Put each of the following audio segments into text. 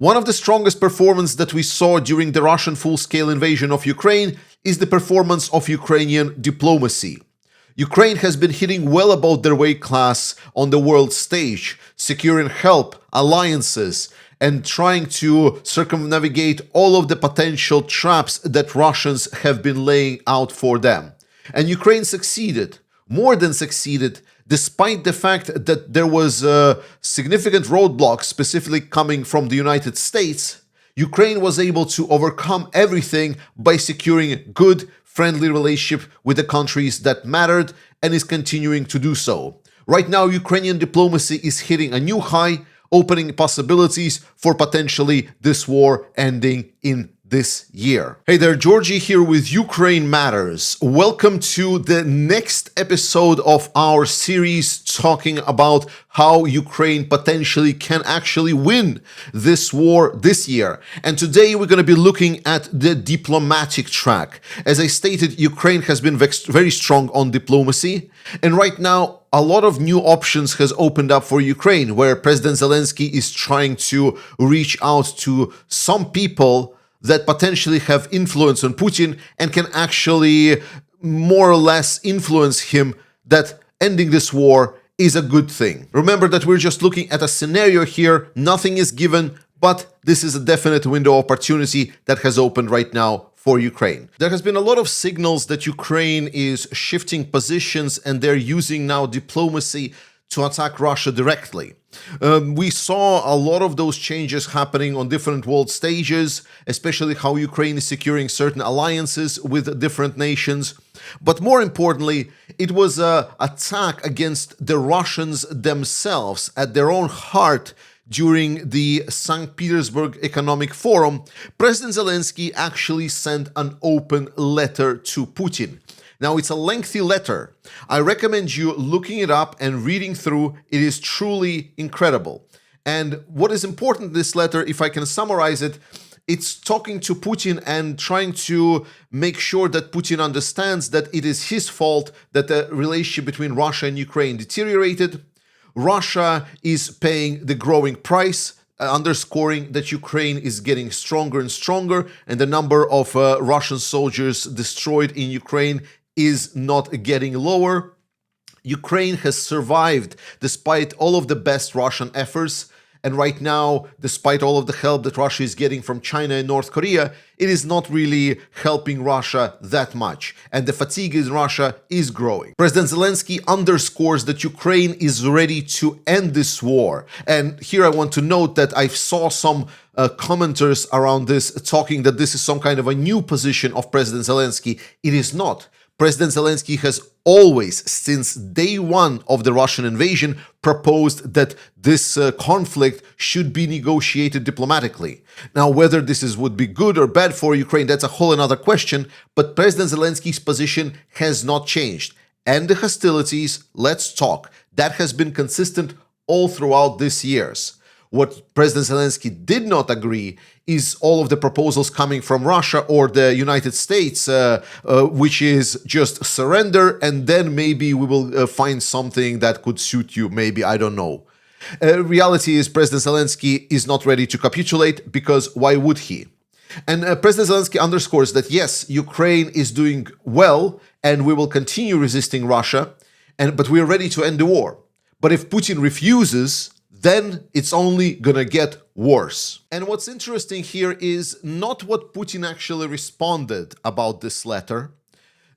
One of the strongest performances that we saw during the Russian full-scale invasion of Ukraine is the performance of Ukrainian diplomacy. Ukraine has been hitting well above their weight class on the world stage, securing help, alliances, and trying to circumnavigate all of the potential traps that Russians have been laying out for them. And Ukraine succeeded, more than succeeded, despite the fact that there was significant roadblocks specifically coming from the United States. Ukraine was able to overcome everything by securing a good, friendly relationship with the countries that mattered and is continuing to do so. Right now, Ukrainian diplomacy is hitting a new high, opening possibilities for potentially this war ending in this year. Hey there, Georgie here with Ukraine Matters. Welcome to the next episode of our series talking about how Ukraine potentially can actually win this war this year. And today we're going to be looking at the diplomatic track. As I stated, Ukraine has been very strong on diplomacy. And right now, a lot of new options has opened up for Ukraine, where President Zelensky is trying to reach out to some people that potentially have influence on Putin and can actually more or less influence him that ending this war is a good thing. Remember that we're just looking at a scenario here, nothing is given, but this is a definite window of opportunity that has opened right now for Ukraine. There has been a lot of signals that Ukraine is shifting positions and they're using now diplomacy to attack Russia directly. We saw a lot of those changes happening on different world stages, especially how Ukraine is securing certain alliances with different nations. But more importantly, it was an attack against the Russians themselves at their own heart. During the St. Petersburg Economic Forum, President Zelensky actually sent an open letter to Putin. Now, it's a lengthy letter. I recommend you looking it up and reading through. It is truly incredible. And what is important in this letter, if I can summarize it, it's talking to Putin and trying to make sure that Putin understands that it is his fault that the relationship between Russia and Ukraine deteriorated. Russia is paying the growing price, underscoring that Ukraine is getting stronger and stronger, and the number of Russian soldiers destroyed in Ukraine is not getting lower. Ukraine has survived despite all of the best Russian efforts. And right now, despite all of the help that Russia is getting from China and North Korea, it is not really helping Russia that much. And the fatigue in Russia is growing. President Zelensky underscores that Ukraine is ready to end this war. And here I want to note that I saw some commenters around this talking that this is some kind of a new position of President Zelensky. It is not. President Zelensky has always, since day one of the Russian invasion, proposed that this conflict should be negotiated diplomatically. Now, whether this would be good or bad for Ukraine, that's a whole another question, but President Zelensky's position has not changed. End the hostilities, let's talk. That has been consistent all throughout this years. What President Zelensky did not agree is all of the proposals coming from Russia or the United States, which is just surrender and then maybe we will find something that could suit you, maybe, I don't know. Reality is President Zelensky is not ready to capitulate because why would he? And President Zelensky underscores that yes, Ukraine is doing well and we will continue resisting Russia, but we're ready to end the war. But if Putin refuses, then it's only gonna get worse. And what's interesting here is not what Putin actually responded about this letter.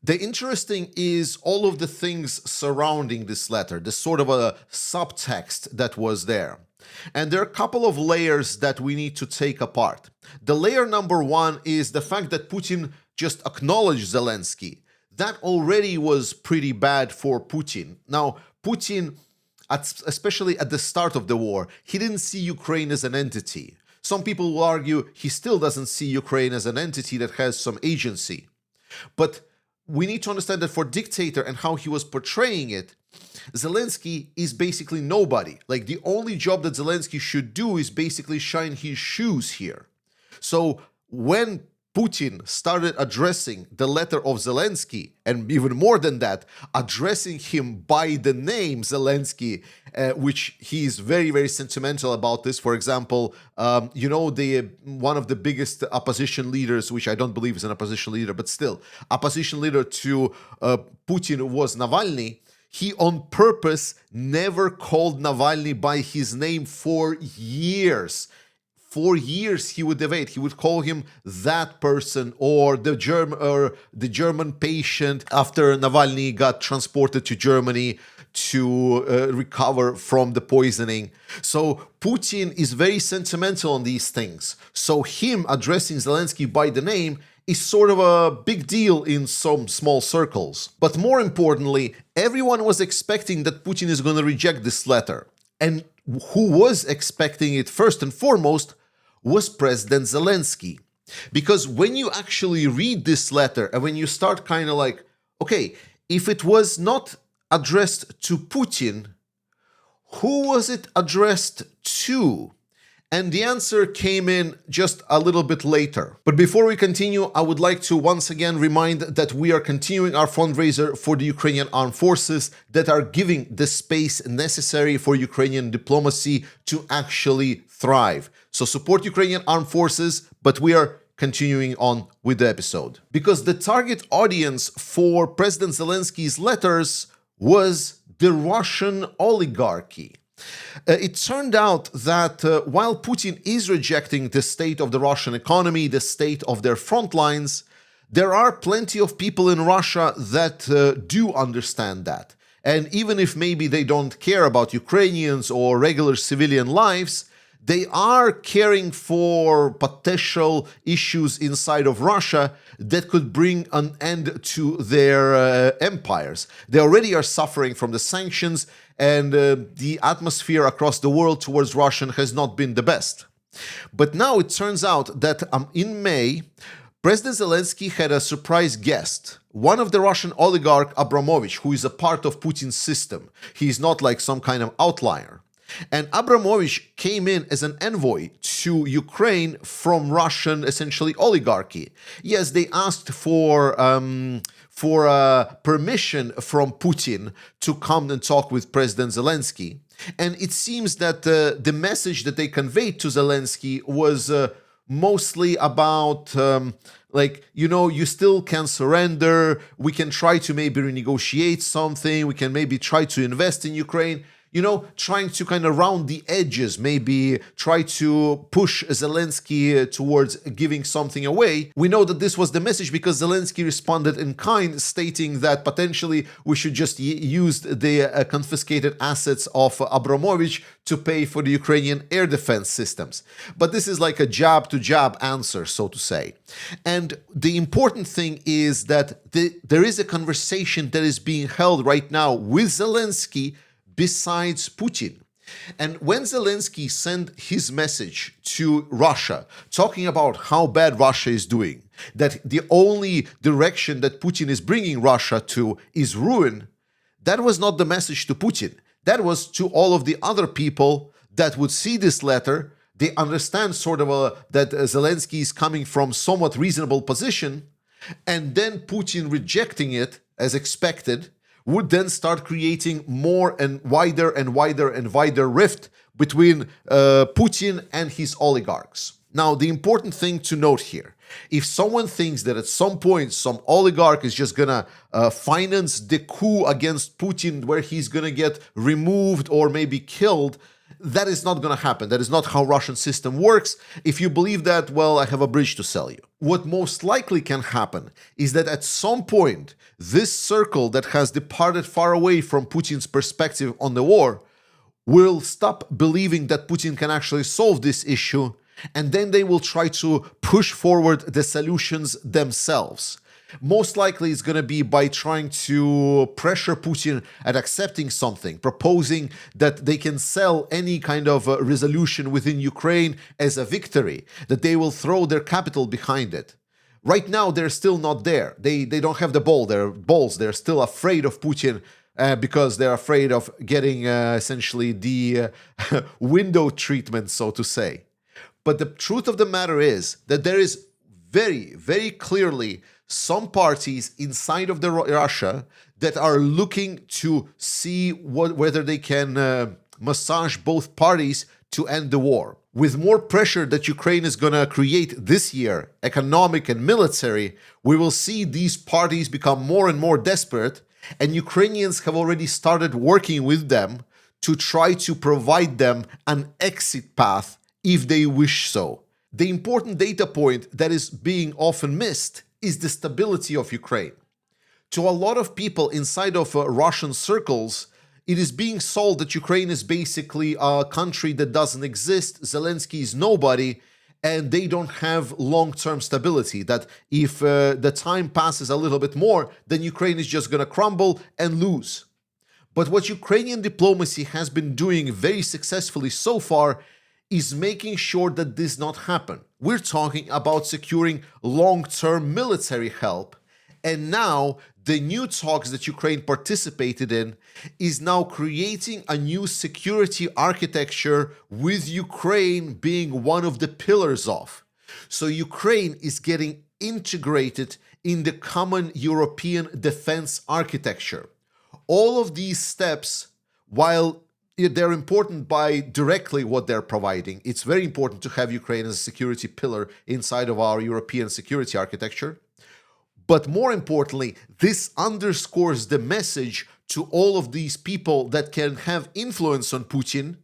The interesting is all of the things surrounding this letter, the sort of a subtext that was there. And there are a couple of layers that we need to take apart. The layer number one is the fact that Putin just acknowledged Zelensky. That already was pretty bad for Putin. Now, Putin, especially at the start of the war, he didn't see Ukraine as an entity. Some people will argue he still doesn't see Ukraine as an entity that has some agency. But we need to understand that for dictator and how he was portraying it, Zelensky is basically nobody. Like, the only job that Zelensky should do is basically shine his shoes here. So when Putin started addressing the letter of Zelensky, and even more than that, addressing him by the name Zelensky, which he is very, very sentimental about this. For example, the one of the biggest opposition leaders, which I don't believe is an opposition leader, but still, opposition leader to Putin was Navalny. He on purpose never called Navalny by his name for years. For years he would evade. He would call him that person or the German patient after Navalny got transported to Germany to recover from the poisoning. So Putin is very sentimental on these things. So him addressing Zelensky by the name is sort of a big deal in some small circles. But more importantly, everyone was expecting that Putin is going to reject this letter. And who was expecting it first and foremost was President Zelensky. Because when you actually read this letter and when you start kind of like, okay, if it was not addressed to Putin, who was it addressed to? And the answer came in just a little bit later. But before we continue, I would like to once again remind that we are continuing our fundraiser for the Ukrainian armed forces that are giving the space necessary for Ukrainian diplomacy to actually thrive. So support Ukrainian armed forces, but we are continuing on with the episode. Because the target audience for President Zelensky's letters was the Russian oligarchy. It turned out that while Putin is rejecting the state of the Russian economy, the state of their front lines, there are plenty of people in Russia that do understand that. And even if maybe they don't care about Ukrainians or regular civilian lives, they are caring for potential issues inside of Russia that could bring an end to their empires. They already are suffering from the sanctions, and the atmosphere across the world towards Russia has not been the best. But now it turns out that in May, President Zelensky had a surprise guest, one of the Russian oligarch Abramovich, who is a part of Putin's system. He is not like some kind of outlier. And Abramovich came in as an envoy to Ukraine from Russian, essentially, oligarchy. Yes, they asked for permission from Putin to come and talk with President Zelensky. And it seems that the message that they conveyed to Zelensky was mostly about, you still can surrender. We can try to maybe renegotiate something. We can maybe try to invest in Ukraine. Trying to kind of round the edges, maybe try to push Zelensky towards giving something away. We know that this was the message because Zelensky responded in kind, stating that potentially we should just use the confiscated assets of Abramovich to pay for the Ukrainian air defense systems. But this is like a jab-to-jab answer, so to say. And the important thing is that there is a conversation that is being held right now with Zelensky besides Putin. And when Zelensky sent his message to Russia, talking about how bad Russia is doing, that the only direction that Putin is bringing Russia to is ruin, that was not the message to Putin. That was to all of the other people that would see this letter. They understand sort of that Zelensky is coming from somewhat reasonable position, and then Putin rejecting it as expected would then start creating more and wider rift between Putin and his oligarchs. Now, the important thing to note here, if someone thinks that at some point some oligarch is just gonna finance the coup against Putin where he's gonna get removed or maybe killed, that is not going to happen. That is not how Russian system works. If you believe that, well, I have a bridge to sell you. What most likely can happen is that at some point, this circle that has departed far away from Putin's perspective on the war will stop believing that Putin can actually solve this issue, and then they will try to push forward the solutions themselves. Most likely it's going to be by trying to pressure Putin at accepting something, proposing that they can sell any kind of resolution within Ukraine as a victory, that they will throw their capital behind it. Right now, they're still not there. They don't have the balls. They're still afraid of Putin because they're afraid of getting essentially the window treatment, so to say. But the truth of the matter is that there is very clearly some parties inside of Russia that are looking to see whether they can massage both parties to end the war. With more pressure that Ukraine is going to create this year, economic and military, we will see these parties become more and more desperate, and Ukrainians have already started working with them to try to provide them an exit path if they wish so. The important data point that is being often missed is the stability of Ukraine. To a lot of people inside of Russian circles, it is being sold that Ukraine is basically a country that doesn't exist, Zelensky is nobody, and they don't have long-term stability, that if the time passes a little bit more, then Ukraine is just going to crumble and lose. But what Ukrainian diplomacy has been doing very successfully so far is making sure that this not happen. We're talking about securing long-term military help, and now the new talks that Ukraine participated in is now creating a new security architecture with Ukraine being one of the pillars of. So Ukraine is getting integrated in the common European defense architecture. All of these steps, while they're important by directly what they're providing, it's very important to have Ukraine as a security pillar inside of our European security architecture. But more importantly, this underscores the message to all of these people that can have influence on Putin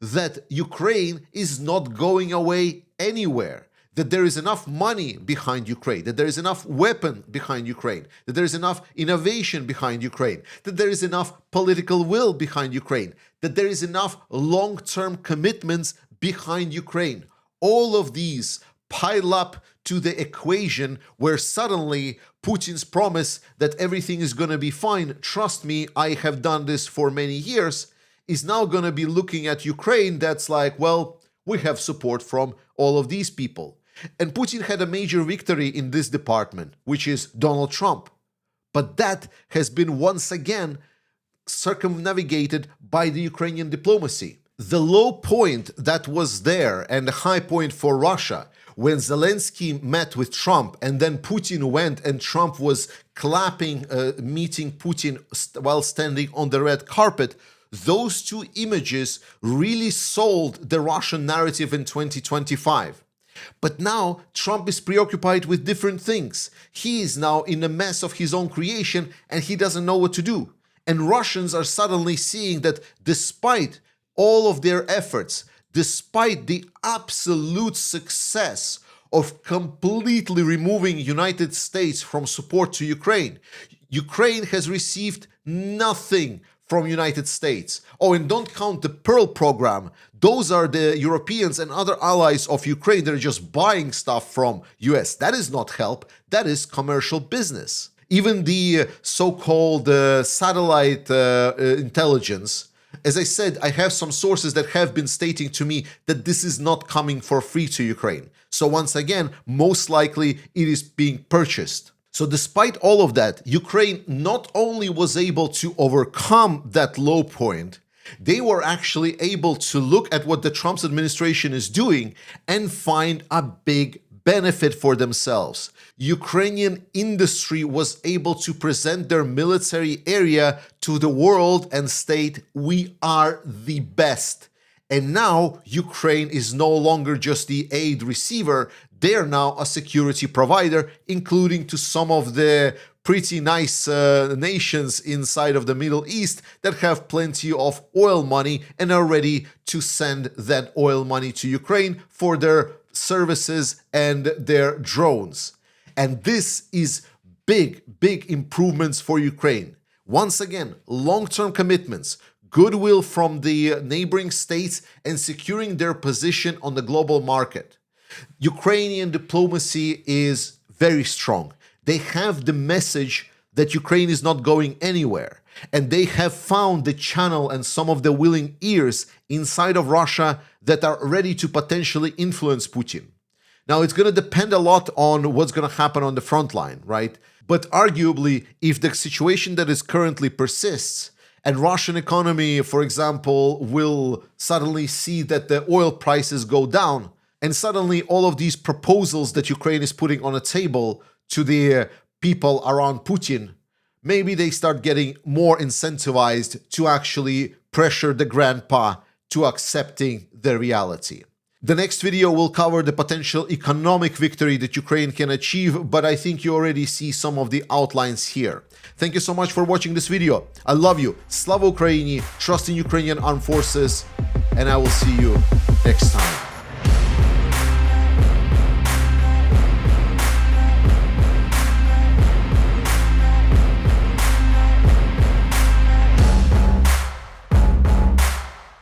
that Ukraine is not going away anywhere, that there is enough money behind Ukraine, that there is enough weapon behind Ukraine, that there is enough innovation behind Ukraine, that there is enough political will behind Ukraine, that there is enough long-term commitments behind Ukraine. All of these pile up to the equation where suddenly Putin's promise that everything is going to be fine, trust me, I have done this for many years, is now going to be looking at Ukraine that's like, well, we have support from all of these people. And Putin had a major victory in this department, which is Donald Trump. But that has been once again circumnavigated by the Ukrainian diplomacy. The low point that was there and the high point for Russia when Zelensky met with Trump and then Putin went and Trump was clapping, meeting Putin while standing on the red carpet, those two images really sold the Russian narrative in 2025. But now Trump is preoccupied with different things. He is now in a mess of his own creation and he doesn't know what to do. And Russians are suddenly seeing that despite all of their efforts, despite the absolute success of completely removing United States from support to Ukraine, Ukraine has received nothing from United States. Oh, and don't count the Pearl program. Those are the Europeans and other allies of Ukraine that are just buying stuff from US. That is not help. That is commercial business. Even the so-called satellite intelligence, as I said, I have some sources that have been stating to me that this is not coming for free to Ukraine. So once again, most likely it is being purchased. So despite all of that, Ukraine not only was able to overcome that low point, they were actually able to look at what the Trump administration is doing and find a big benefit for themselves. Ukrainian industry was able to present their military area to the world and state, we are the best. And now Ukraine is no longer just the aid receiver, they're now a security provider, including to some of the pretty nice nations inside of the Middle East that have plenty of oil money and are ready to send that oil money to Ukraine for their services and their drones. And this is big improvements for Ukraine. Once again, long-term commitments, goodwill from the neighboring states, and securing their position on the global market. Ukrainian diplomacy is very strong. They have the message that Ukraine is not going anywhere. And they have found the channel and some of the willing ears inside of Russia that are ready to potentially influence Putin. Now, it's going to depend a lot on what's going to happen on the front line, right? But arguably, if the situation that is currently persists, and Russian economy, for example, will suddenly see that the oil prices go down, And suddenly all of these proposals that Ukraine is putting on a table to the people around Putin, maybe they start getting more incentivized to actually pressure the grandpa to accepting the reality. The next video will cover the potential economic victory that Ukraine can achieve, but I think you already see some of the outlines here. Thank you so much for watching this video. I love you. Slava Ukraini, trust in Ukrainian armed forces, and I will see you next